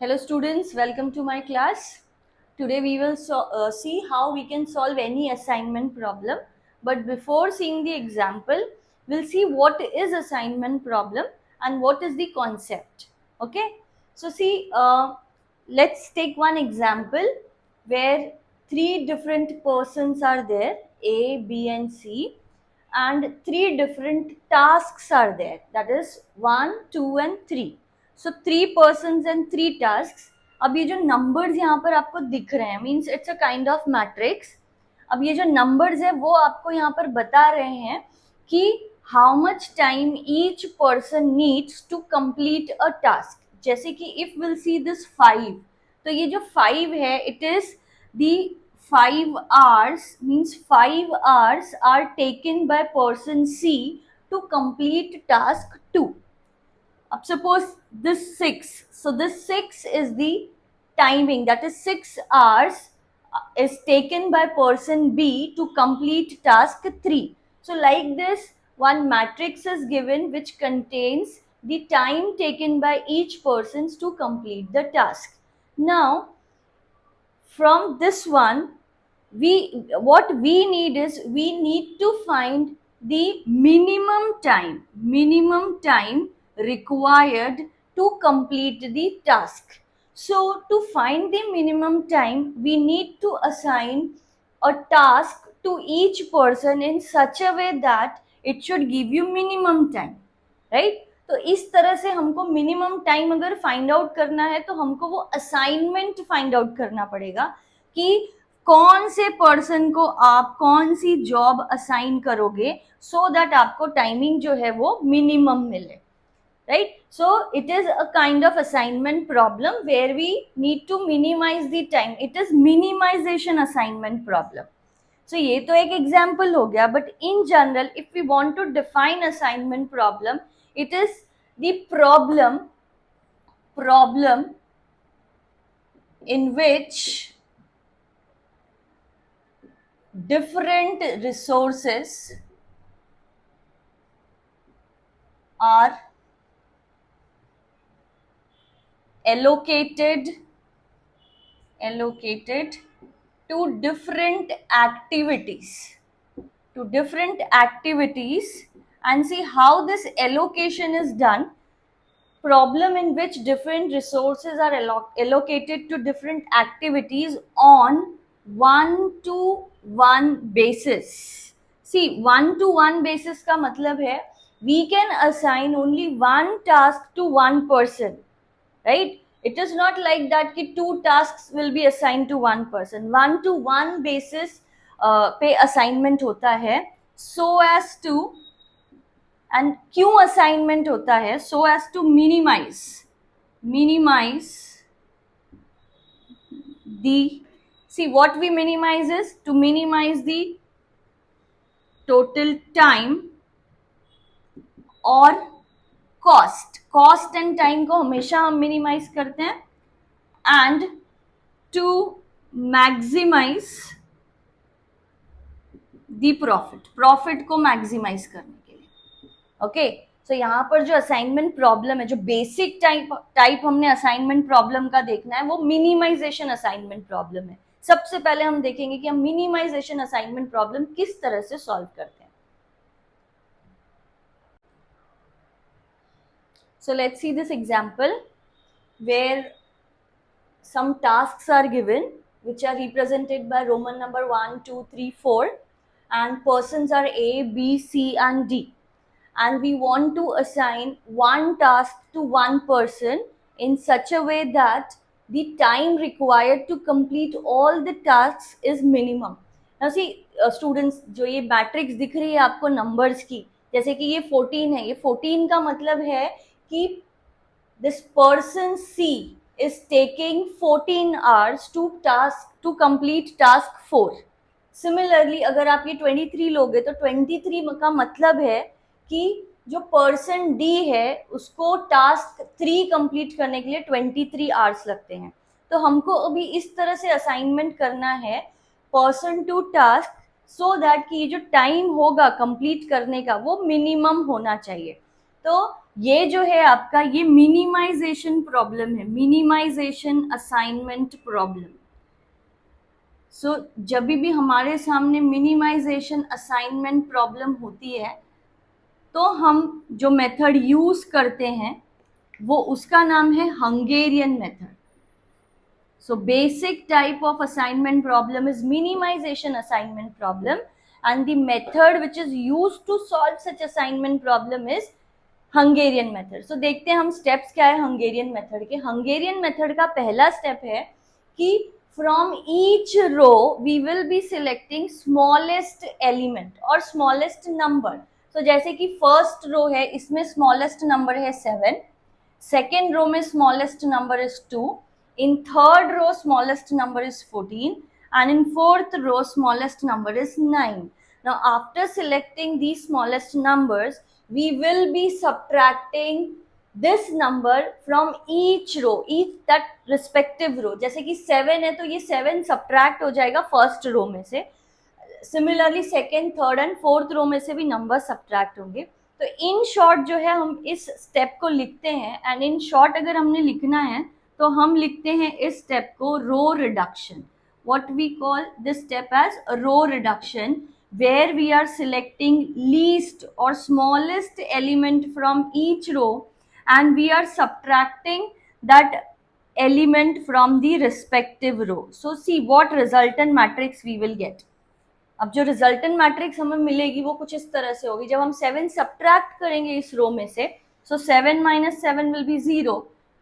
Hello students, welcome to my class. Today we will see how we can solve any assignment problem. But before seeing the example, we'll see what is assignment problem and what is the concept. Okay. So see, let's take one example where three different persons are there, A, B and C, and three different tasks are there, that is 1, 2 and 3. So 3 persons and 3 tasks. अब ये जो numbers यहाँ पर आपको दिख रहे हैं means it's a kind of matrix. अब ये जो नंबर्स है वो आपको यहाँ पर बता रहे हैं कि how much time each person needs to complete a task. जैसे कि इफ विल सी दिस 5, तो ये जो 5 है it is the 5 hours, means 5 hours are taken by person C to complete task 2. Up suppose this 6, so this 6 is the timing, that is 6 hours is taken by person B to complete task 3. So like this one matrix is given which contains the time taken by each person to complete the task. Now from this one, what we need is we need to find the minimum time required to complete the task. So to find the minimum time we need to assign a task to each person in such a way that it should give you minimum time, right? तो इस तरह से हमको minimum time अगर find out करना है तो हमको वो असाइनमेंट फाइंड आउट करना पड़ेगा कि कौन से पर्सन को आप कौन सी जॉब असाइन करोगे सो दैट आपको टाइमिंग जो है वो मिनिमम मिले, right? So it is a kind of assignment problem where we need to minimize the time. It is minimization assignment problem. So ये तो एक example हो गया, but in general if we want to define assignment problem, it is the problem in which different resources are allocated to different activities and see how this allocation is done. Problem in which different resources are allocated to different activities on 1-to-1 basis. See, 1-to-1 basis का मतलब है we can assign only one task to one person, right? It is not like that कि 2 tasks will be assigned to one person. 1-to-1 basis पे assignment होता है so as to, and क्यों assignment होता है so as to minimize the, see what we minimize is to minimize the total time और cost and time को हमेशा हम minimize करते हैं and to maximize the profit को maximize करने के लिए. ओके, सो यहाँ पर जो असाइनमेंट प्रॉब्लम है, जो बेसिक टाइप हमने असाइनमेंट प्रॉब्लम का देखना है वो मिनिमाइजेशन असाइनमेंट प्रॉब्लम है. सबसे पहले हम देखेंगे कि हम मिनिमाइजेशन असाइनमेंट प्रॉब्लम किस तरह से सॉल्व करते हैं. So let's see this example where some tasks are given which are represented by Roman number 1, 2, 3, 4 and persons are A, B, C and D, and we want to assign one task to one person in such a way that the time required to complete all the tasks is minimum. Now see students, जो ये matrix दिख रही है आपको numbers की, जैसे कि ये 14 है, ये 14 का मतलब है कि this person C is taking 14 hours to complete task 4. Similarly अगर आप ये 23 लोगे तो 23 का मतलब है कि जो पर्सन डी है उसको टास्क 3 कंप्लीट करने के लिए 23 आवर्स लगते हैं. तो हमको अभी इस तरह से असाइनमेंट करना है person to task so that कि जो टाइम होगा कंप्लीट करने का वो मिनिमम होना चाहिए. तो ये जो है आपका ये मिनिमाइजेशन प्रॉब्लम है, मिनिमाइजेशन असाइनमेंट प्रॉब्लम। सो जब भी हमारे सामने मिनिमाइजेशन असाइनमेंट प्रॉब्लम होती है तो हम जो मेथड यूज करते हैं वो उसका नाम है Hungarian method. So basic type of assignment problem is minimization assignment problem, and the method which is used to solve such assignment problem is Hungarian method. So देखते हैं हम steps क्या है Hungarian method के। Hungarian method का पहला step है कि from each row we will be selecting smallest element or smallest number. So जैसे कि first row है, इसमें smallest number है 7, second row में smallest number is 2, in third row smallest number is 14, and in fourth row smallest number is 9. Now after selecting these smallest numbers, we will be subtracting this number from each row, each that respective row. जैसे कि 7 है तो ये 7 subtract हो जाएगा first row में से, similarly second, third and fourth row में से भी नंबर सब्ट्रैक्ट होंगे। तो इन शॉर्ट जो है हम इस स्टेप को लिखते हैं, एंड इन शॉर्ट अगर हमने लिखना है तो हम लिखते हैं इस स्टेप को row reduction. What we call this step as row reduction, where we are selecting least or smallest element from each row and we are subtracting that element from the respective row. So see what resultant matrix we will get. अब जो resultant matrix हमें मिलेगी वो कुछ इस तरह से होगी। जब हम 7 सब्ट्रैक्ट करेंगे इस रो में से, so 7 minus 7 will be 0,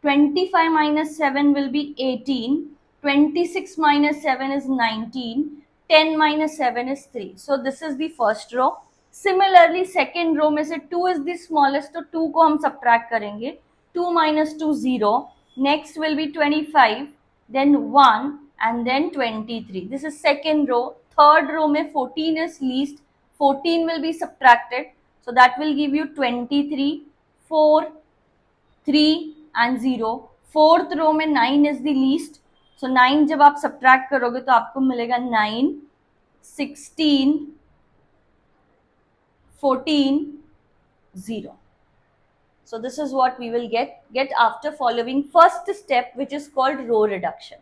25 minus 7 will be 18, 26 minus 7 is 19, 10 minus 7 is 3। So this is the first row. Similarly second row में से 2 इज द स्मॉलेस्ट, तो 2 को हम सब्ट्रैक्ट करेंगे, 2 minus 2 0, next will be 25, then 1 and then 23. This is second row. Third row में 14 is least, 14 will be subtracted, so that will give you 23, 4, 3 and 0. Fourth row में 9 is the least, so 9 जब आप subtract करोगे तो आपको मिलेगा 9, 16, 14, 0. So this is what we will get after following first step, which is called row reduction.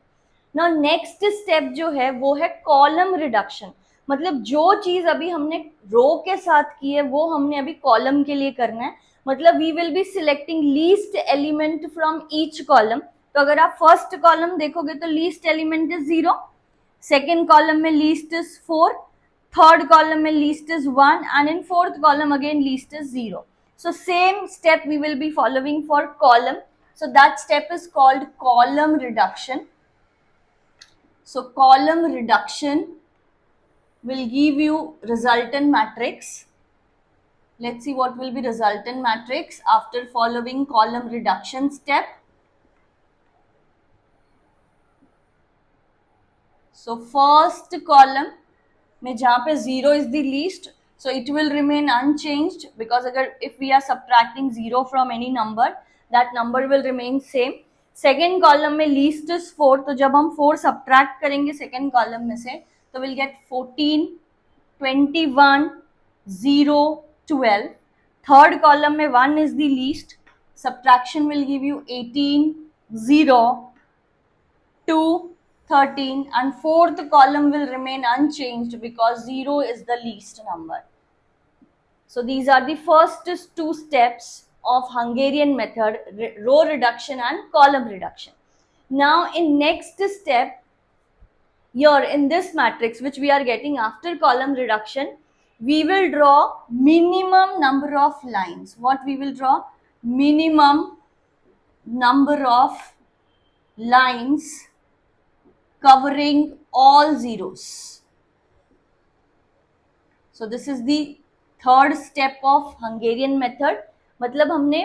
Now next step जो है वो है column reduction। मतलब जो चीज अभी हमने रो के साथ की है वो हमने अभी कॉलम के लिए करना है। मतलब we will be selecting least element from each column। तो अगर आप फर्स्ट कॉलम देखोगे तो least element is 0, second column में least is 4, थर्ड कॉलम में least is 1, and in fourth column again least is 0. So same step we will be following for column. So that step is called column reduction. So column reduction will give you resultant matrix. Let's see what will be resultant matrix after following column reduction step. So first column में जहाँ पे 0 is the least, so it will remain unchanged, because अगर if we are subtracting 0 from any number, that number will remain same. Second column में least is 4, तो जब हम 4 subtract करेंगे second column में से तो we'll get 14, 21, 0, 12. Third column में 1 is the least, subtraction will give you 18, 0, 2, 13, and fourth column will remain unchanged because 0 is the least number. So these are the first two steps of Hungarian method, row reduction and column reduction. Now in next step, here in this matrix which we are getting after column reduction, we will draw minimum number of lines. What we will draw? Minimum number of lines covering all zeros. So this is the third step of Hungarian method. मतलब हमने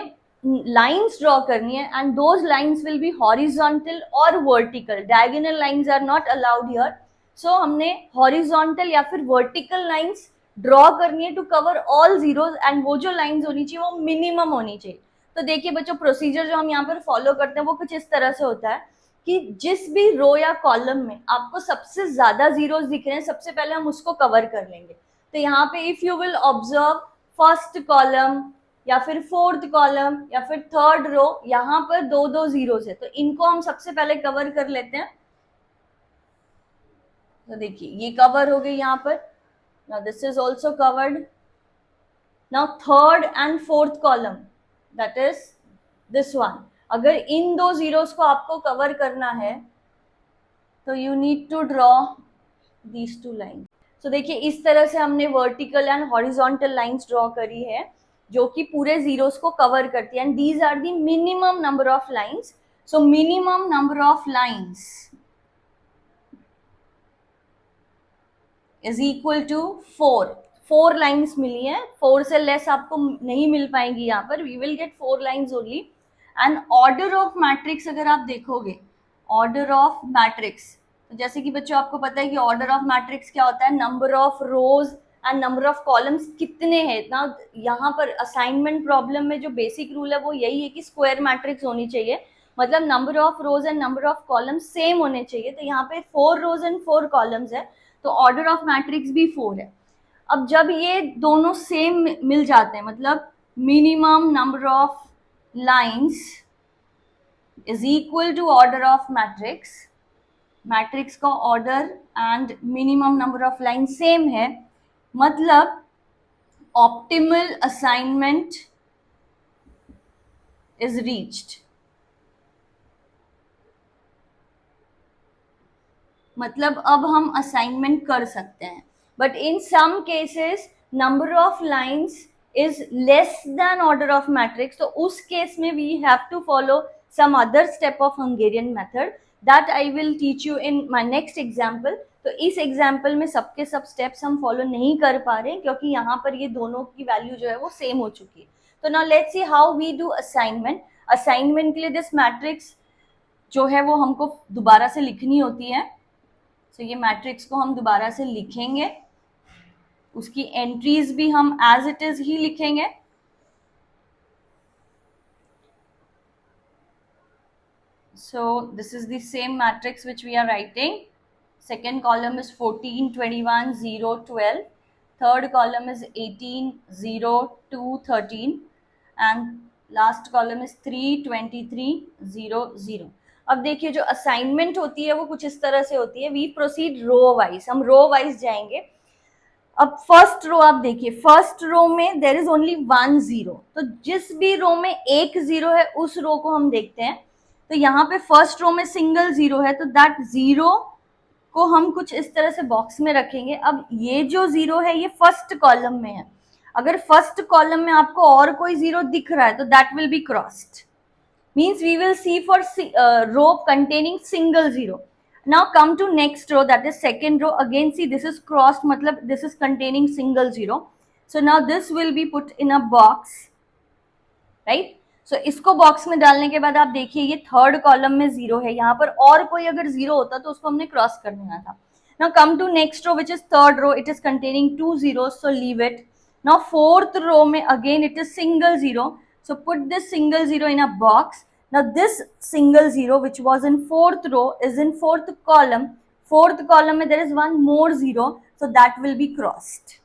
lines draw करनी है, and those lines will be horizontal or vertical. Diagonal lines are not allowed here. So हमने horizontal या फिर vertical lines draw करनी है to cover all zeros, and वो जो lines होनी चाहिए वो minimum होनी चाहिए। तो देखिए बच्चों, प्रोसीजर जो हम यहाँ पर फॉलो करते हैं वो कुछ इस तरह से होता है कि जिस भी रो या कॉलम में आपको सबसे ज्यादा जीरोस दिख रहे हैं, सबसे पहले हम उसको कवर कर लेंगे। तो यहाँ पे if you will observe first column, या फिर फोर्थ कॉलम या फिर थर्ड रो, यहाँ पर दो दो जीरोस है, तो इनको हम सबसे पहले कवर कर लेते हैं। तो देखिए ये कवर हो गई यहाँ पर, now this is also covered. Now third and fourth column, that is this one, अगर इन दो जीरोस को आपको कवर करना है तो you need to draw these two line. तो देखिए इस तरह से हमने vertical and horizontal lines draw करी है जो कि पूरे जीरोस को कवर करती है, and these are the minimum number of lines. So minimum number of lines is equal to 4 lines मिली है, 4 से लेस आपको नहीं मिल पाएंगी यहाँ पर, we will get 4 lines only. And order of matrix अगर आप देखोगे, ऑर्डर ऑफ मैट्रिक्स, तो जैसे कि बच्चों आपको पता है कि ऑर्डर ऑफ मैट्रिक्स क्या होता है, number of rose and number of columns कितने हैं ना। यहाँ पर असाइनमेंट प्रॉब्लम में जो बेसिक रूल है वो यही है कि स्क्वायर मैट्रिक्स होनी चाहिए, मतलब number of rose and number of columns same होने चाहिए। तो यहाँ पे 4 रोज एंड 4 कॉलम्स है, तो ऑर्डर ऑफ मैट्रिक्स भी 4 है। अब जब ये दोनों सेम मिल जाते हैं, मतलब minimum number of lines is equal to order of matrix, matrix का order and minimum number of line same है, मतलब ऑप्टिमल असाइनमेंट इज रीच्ड। मतलब अब हम असाइनमेंट कर सकते हैं, but in some cases number of lines is less than order of matrix, तो उस केस में we have to follow some other step of Hungarian method that I will teach you in my next example। तो इस example में सबके सब steps हम follow नहीं कर पा रहे क्योंकि यहाँ पर ये दोनों की वैल्यू जो है वो सेम हो चुकी है। तो now let's see how we do assignment. Assignment के लिए दिस मैट्रिक्स जो है वो हमको दोबारा से लिखनी होती है। तो ये मैट्रिक्स को हम दोबारा से लिखेंगे, उसकी एंट्रीज भी हम एज इट इज ही लिखेंगे। So this is the same matrix which we are writing. Second column is 14, 21, 0, 12. Third column is 18, 0, 2, 13. And last column is 3, 23, 0, 0. अब देखिए जो असाइनमेंट होती है वो कुछ इस तरह से होती है, वी प्रोसीड रो वाइज, हम रो वाइज जाएंगे। अब फर्स्ट रो आप देखिए, फर्स्ट रो में देर इज ओनली 1 0, तो जिस भी रो में एक जीरो है उस रो को हम देखते हैं। तो यहाँ पे फर्स्ट रो में सिंगल जीरो है, तो दैट जीरो को हम कुछ इस तरह से बॉक्स में रखेंगे। अब ये जो जीरो है ये फर्स्ट कॉलम में है, अगर फर्स्ट कॉलम में आपको और कोई जीरो दिख रहा है तो that will be crossed, means we will see for row containing single zero. Now come to next row, that is second row. Again see this is crossed, matlab this is containing single zero. So now this will be put in a box, right? So इसको box में डालने के बाद आप देखिए ये third column में zero है, यहाँ पर और कोई अगर जीरो होता तो उसको हमने क्रॉस कर देना था। Now come to next row which is third row, it is containing 2 zeros, so leave it. Now fourth row में again it is single zero, so put this single zero in a box. Now this single zero which was in fourth row is in fourth column. Fourth column में there is one more zero, so that will be crossed.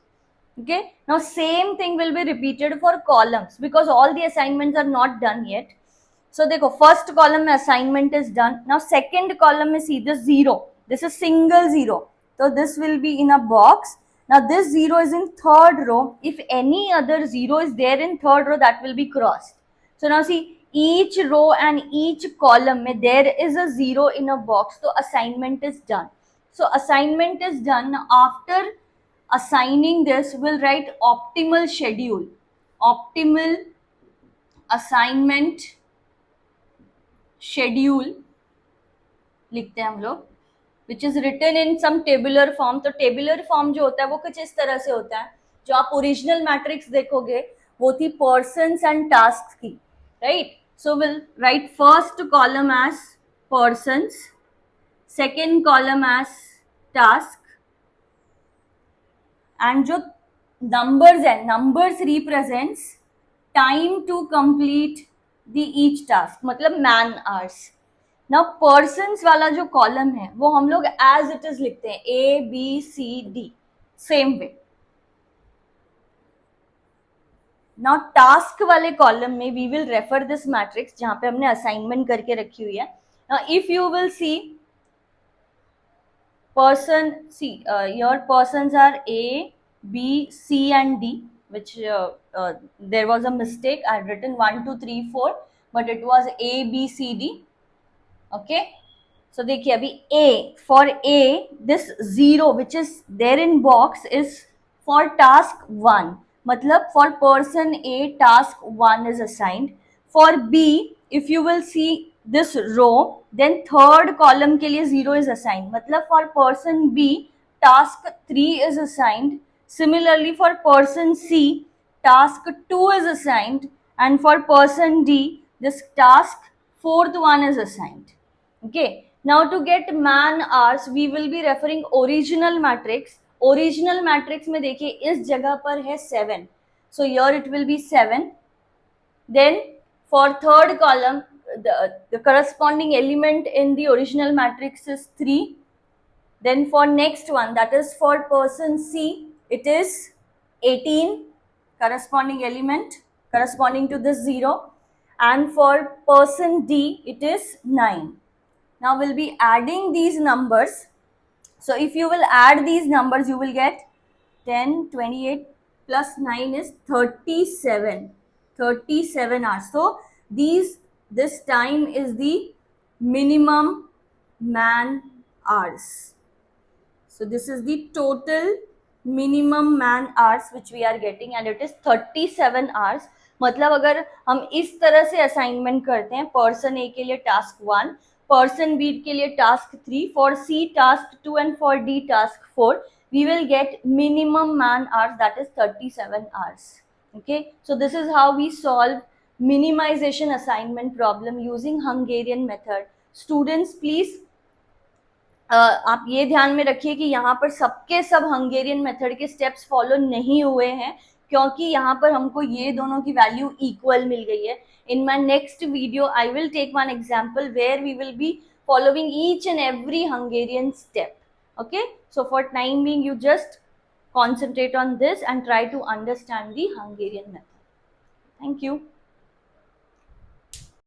Okay, now same thing will be repeated for columns because all the assignments are not done yet. So देखो first column में assignment is done. Now second column में see this zero, this is single zero, so this will be in a box. Now this zero is in third row, if any other zero is there in third row that will be crossed. So now see each row and each column में there is a zero in a box, so assignment is done. So assignment is done. Now after assigning this we'll write optimal schedule, optimal assignment schedule लिखते हैं हम लोग, which is written in some tabular form। तो tabular form जो होता है वो कुछ इस तरह से होता है, जो आप ओरिजिनल मैट्रिक्स देखोगे वो थी persons and tasks की, right? So we'll write first column as persons, second column as task, and जो numbers है, numbers represents time to complete the each task, मतलब man hours। Now persons वाला जो column है वो हम लोग as it is लिखते हैं, A B C D, same way। Now task वाले कॉलम में we will refer this matrix जहां पे हमने असाइनमेंट करके रखी हुई है. Now if you will see person, see, your persons are A, B, C and D, which there was a mistake. I had written 1 2 3 4, but it was A B C D. Okay, so देखिए अभी A, for A this 0 which is there in box is for task 1, मतलब for person A task 1 is assigned. For B, if you will see this row, then third column के लिए 0 is assigned, मतलब for person B task 3 is assigned. Similarly for person C task 2 is assigned, and for person D this task fourth one is assigned. Okay, now to get man hours we will be referring original matrix. Original matrix में देखिए इस जगह पर है 7, so here it will be 7. Then for third column the corresponding element in the original matrix is 3. Then for next one, that is for person C, it is 18 corresponding element corresponding to this 0, and for person D it is 9. Now we'll be adding these numbers. So if you will add these numbers, you will get 10, 28 plus 9 is 37. 37 hours. So this time is the minimum man hours. So this is the total minimum man hours which we are getting, and it is 37 hours. मतलब अगर हम इस तरह से assignment करते हैं, person ए के लिए टास्क 1, पर्सन बी के लिए task 3, for C task 2 and for D task 4, we will get minimum man hours, that is 37 hours. Okay, so this is how we solve minimization assignment problem using Hungarian method. Students, please आप ये ध्यान में रखिए कि यहाँ पर सबके सब हंगेरियन मेथड के स्टेप्स फॉलो नहीं हुए हैं, क्योंकि यहाँ पर हमको ये दोनों की वैल्यू इक्वल मिल गई है. In my next video I will take one example where we will be following each and every Hungarian step. Okay, so for time being you just concentrate on this and try to understand the Hungarian method. Thank you.